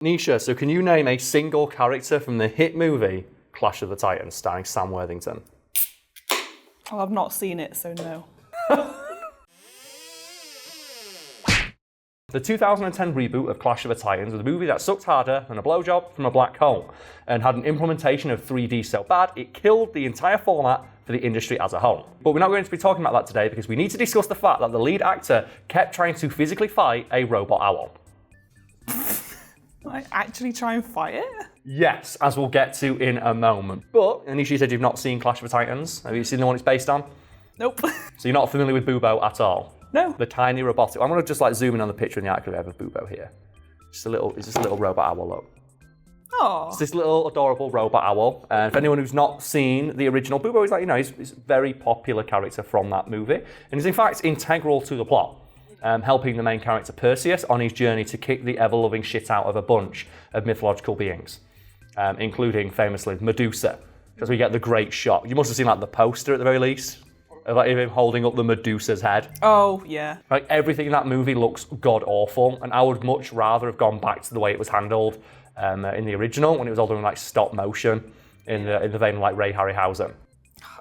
Nisha, so can you name a single character from the hit movie Clash of the Titans starring Sam Worthington? Oh, I've not seen it, so no. The 2010 reboot of Clash of the Titans was a movie that sucked harder than a blowjob from a black hole and had an implementation of 3D so bad it killed the entire format for the industry as a whole. But we're not going to be talking about that today because we need to discuss the fact that the lead actor kept trying to physically fight a robot owl. Like, actually try and fight it? Yes, as we'll get to in a moment. But, Anisha, you said you've not seen Clash of the Titans. Have you seen the one it's based on? Nope. So you're not familiar with Bubo at all? No. The tiny robotic. I'm going to just like zoom in on the picture in the archive of Bubo here. It's just a little robot owl, look. Oh. It's this little adorable robot owl. And for anyone who's not seen the original, Bubo is like, he's a very popular character from that movie. And he's in fact integral to the plot. Helping the main character Perseus on his journey to kick the ever-loving shit out of a bunch of mythological beings, including famously Medusa, because we get the great shot. You must have seen like the poster at the very least of like him holding up the Medusa's head. Oh yeah. Like everything in that movie looks god awful, and I would much rather have gone back to the way it was handled in the original when it was all done like stop motion in the vein of like Ray Harryhausen.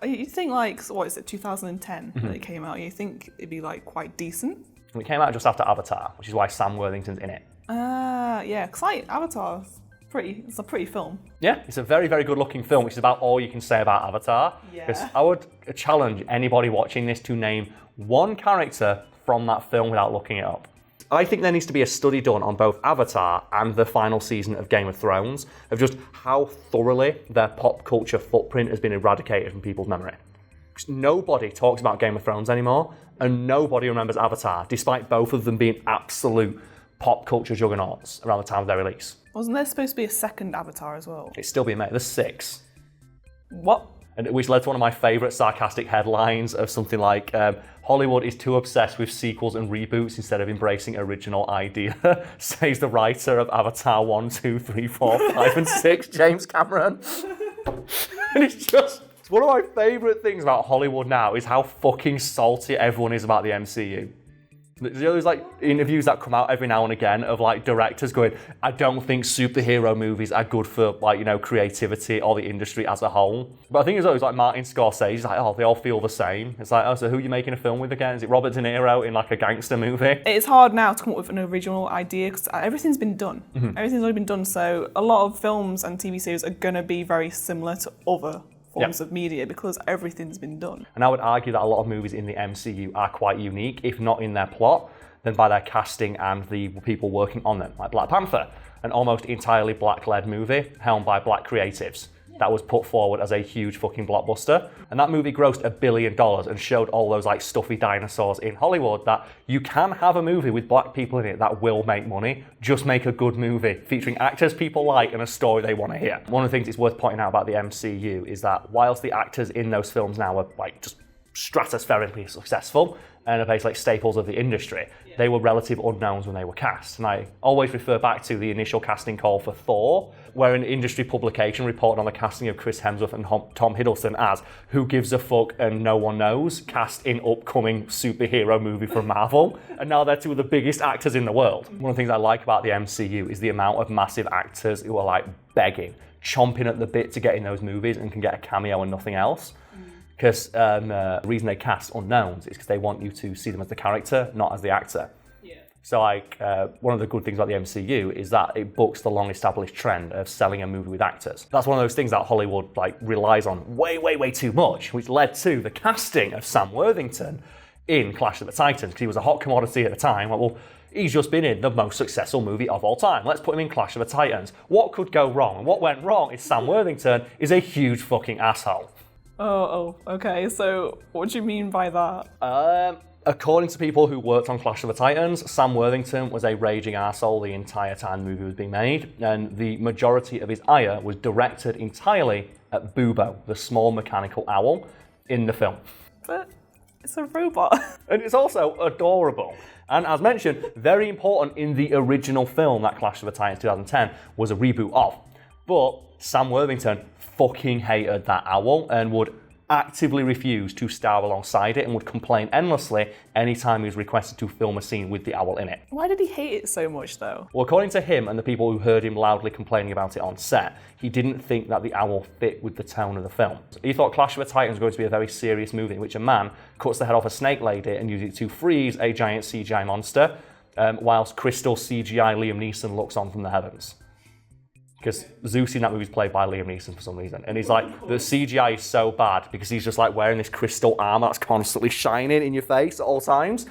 You think like, what is it, 2010 that it came out? You think it'd be like quite decent? And it came out just after Avatar, which is why Sam Worthington's in it. Yeah, because like Avatar, it's a pretty film. Yeah, it's a very, very good looking film, which is about all you can say about Avatar. Yeah. Because I would challenge anybody watching this to name one character from that film without looking it up. I think there needs to be a study done on both Avatar and the final season of Game of Thrones of just how thoroughly their pop culture footprint has been eradicated from people's memory. Because nobody talks about Game of Thrones anymore, and nobody remembers Avatar, despite both of them being absolute pop culture juggernauts around the time of their release. Wasn't there supposed to be a second Avatar as well? It's still being made. There's 6. What? And which led to one of my favourite sarcastic headlines of something like, Hollywood is too obsessed with sequels and reboots instead of embracing original idea, says the writer of Avatar 1, 2, 3, 4, 5 and 6, James Cameron. And it's one of my favourite things about Hollywood now is how fucking salty everyone is about the MCU. There's like interviews that come out every now and again of like directors going, I don't think superhero movies are good for like, creativity or the industry as a whole. But I think it's always like Martin Scorsese, he's like, oh, they all feel the same. It's like, oh, so who are you making a film with again? Is it Robert De Niro in like a gangster movie? It's hard now to come up with an original idea because everything's been done. Mm-hmm. Everything's already been done. So a lot of films and TV series are going to be very similar to other forms of media because everything's been done. And I would argue that a lot of movies in the MCU are quite unique, if not in their plot, then by their casting and the people working on them. Like Black Panther, an almost entirely black-led movie helmed by black creatives that was put forward as a huge fucking blockbuster. And that movie grossed $1 billion and showed all those like stuffy dinosaurs in Hollywood that you can have a movie with black people in it that will make money. Just make a good movie featuring actors people like and a story they want to hear. One of the things it's worth pointing out about the MCU is that whilst the actors in those films now are like just stratospherically successful and are basically like staples of the industry, they were relative unknowns when they were cast. And I always refer back to the initial casting call for Thor, where an industry publication reported on the casting of Chris Hemsworth and Tom Hiddleston as who gives a fuck and no one knows, cast in upcoming superhero movie from Marvel. And now they're two of the biggest actors in the world. One of the things I like about the MCU is the amount of massive actors who are like begging, chomping at the bit to get in those movies and can get a cameo and nothing else. Because the reason they cast unknowns is because they want you to see them as the character, not as the actor. Yeah. So like, one of the good things about the MCU is that it books the long-established trend of selling a movie with actors. That's one of those things that Hollywood like relies on way, way, way too much, which led to the casting of Sam Worthington in Clash of the Titans, because he was a hot commodity at the time. Like, well, he's just been in the most successful movie of all time. Let's put him in Clash of the Titans. What could go wrong? And what went wrong is Sam Worthington is a huge fucking asshole. Oh, okay. So what do you mean by that? According to people who worked on Clash of the Titans, Sam Worthington was a raging arsehole the entire time the movie was being made, and the majority of his ire was directed entirely at Bubo, the small mechanical owl, in the film. But it's a robot. And it's also adorable. And as mentioned, very important in the original film that Clash of the Titans 2010 was a reboot of. But Sam Worthington fucking hated that owl and would actively refused to star alongside it and would complain endlessly anytime he was requested to film a scene with the owl in it. Why did he hate it so much, though? Well, according to him and the people who heard him loudly complaining about it on set, he didn't think that the owl fit with the tone of the film. He thought Clash of the Titans was going to be a very serious movie in which a man cuts the head off a snake lady and uses it to freeze a giant CGI monster, whilst crystal CGI Liam Neeson looks on from the heavens. Because Zeus in that movie is played by Liam Neeson for some reason. And he's like, the CGI is so bad because he's just like wearing this crystal armor that's constantly shining in your face at all times.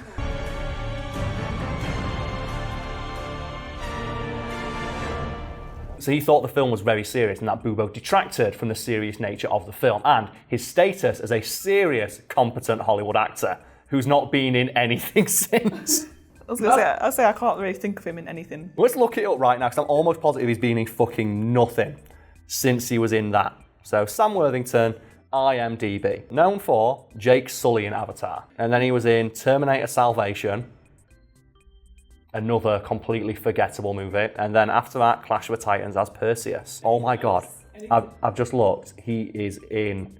So he thought the film was very serious and that Bubo detracted from the serious nature of the film and his status as a serious, competent Hollywood actor who's not been in anything since. I was going to say I can't really think of him in anything. Let's look it up right now because I'm almost positive he's been in fucking nothing since he was in that. So Sam Worthington, IMDb. Known for Jake Sully in Avatar. And then he was in Terminator Salvation, another completely forgettable movie. And then after that, Clash of the Titans as Perseus. Oh my God. I've just looked. He is in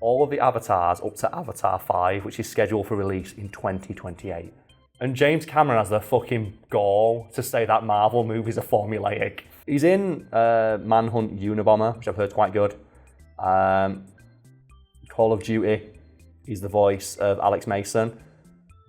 all of the Avatars up to Avatar 5, which is scheduled for release in 2028. And James Cameron has the fucking gall to say that Marvel movies are formulaic. He's in Manhunt Unabomber, which I've heard is quite good. Call of Duty, he's the voice of Alex Mason.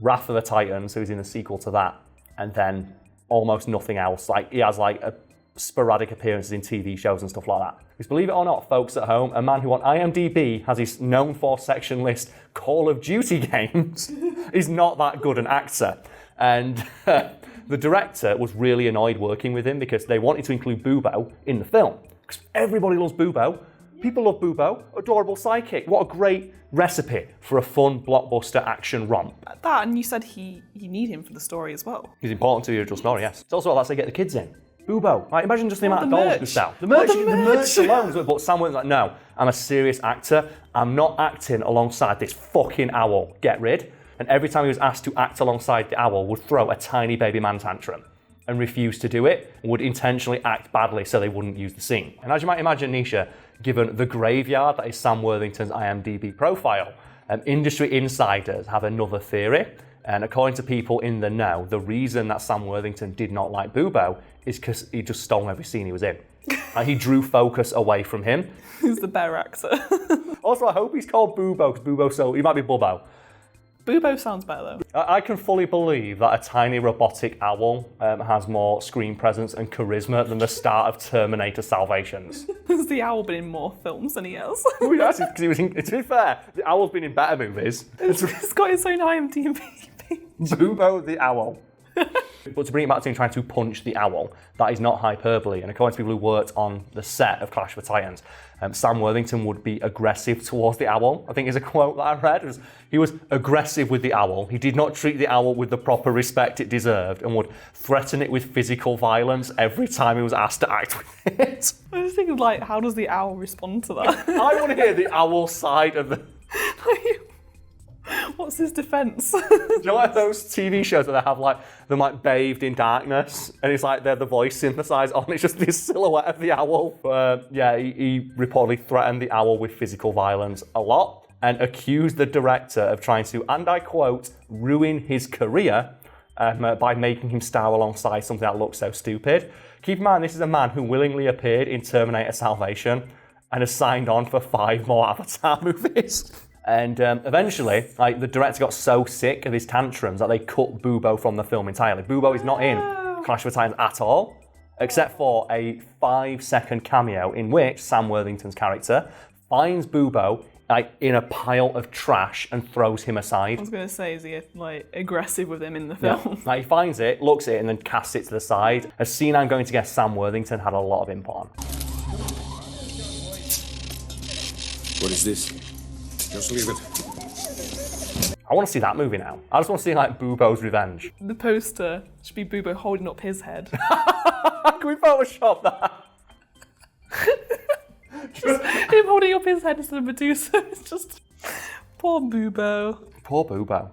Wrath of the Titans, so he's in the sequel to that. And then almost nothing else. Like, he has like a sporadic appearances in TV shows and stuff like that. Because believe it or not, folks at home, a man who on IMDb has his known for section list Call of Duty games is not that good an actor. And the director was really annoyed working with him because they wanted to include Bubo in the film. Because everybody loves Bubo. People love Bubo. Adorable sidekick. What a great recipe for a fun blockbuster action romp. That, and you said you need him for the story as well. He's important to the original story, yes. It's also that's how they get the kids in. Bubo. Like, imagine just the amount of the dolls merch. we sell. The What, merch alone. But Sam was like, no, I'm a serious actor. I'm not acting alongside this fucking owl. Get rid. And every time he was asked to act alongside the owl, would throw a tiny baby man tantrum and refuse to do it, and would intentionally act badly so they wouldn't use the scene. And as you might imagine, Nisha, given the graveyard that is Sam Worthington's IMDb profile, industry insiders have another theory. And according to people in the know, the reason that Sam Worthington did not like Bubo is because he just stole every scene he was in. He drew focus away from him. Who's the better actor? Also, I hope he's called Bubo, because Bubo he might be Bubo. Bubo sounds better though. I can fully believe that a tiny robotic owl has more screen presence and charisma than the star of Terminator Salvations. Has the owl been in more films than he has? Oh, yes, because he was in, to be fair, the owl's been in better movies. It's got its own IMDb. Bubo the owl. But to bring it back to him trying to punch the owl, that is not hyperbole. And according to people who worked on the set of Clash of the Titans, Sam Worthington would be aggressive towards the owl. I think is a quote that I read. He was aggressive with the owl. He did not treat the owl with the proper respect it deserved and would threaten it with physical violence every time he was asked to act with it. I was thinking, like, how does the owl respond to that? I want to hear the owl side of the... What's his defense? Do you know like those TV shows where they have like them like bathed in darkness and it's like they're the voice synthesized on, it's just this silhouette of the owl. Yeah, he reportedly threatened the owl with physical violence a lot and accused the director of trying to, and I quote, ruin his career by making him star alongside something that looks so stupid. Keep in mind, this is a man who willingly appeared in Terminator Salvation and has signed on for 5 more Avatar movies. And eventually, like, the director got so sick of his tantrums that they cut Bubo from the film entirely. Bubo is not in Clash of the Titans at all, except for a 5-second cameo in which Sam Worthington's character finds Bubo like in a pile of trash and throws him aside. I was going to say, is he like aggressive with him in the film? Yeah. Like, he finds it, looks at it, and then casts it to the side. A scene I'm going to guess Sam Worthington had a lot of input on. What is this? Just leave it. I want to see that movie now. I just want to see like Bubo's revenge. The poster should be Bubo holding up his head. Can we Photoshop that? Just him holding up his head instead of Medusa. It's just poor Bubo. Poor Bubo.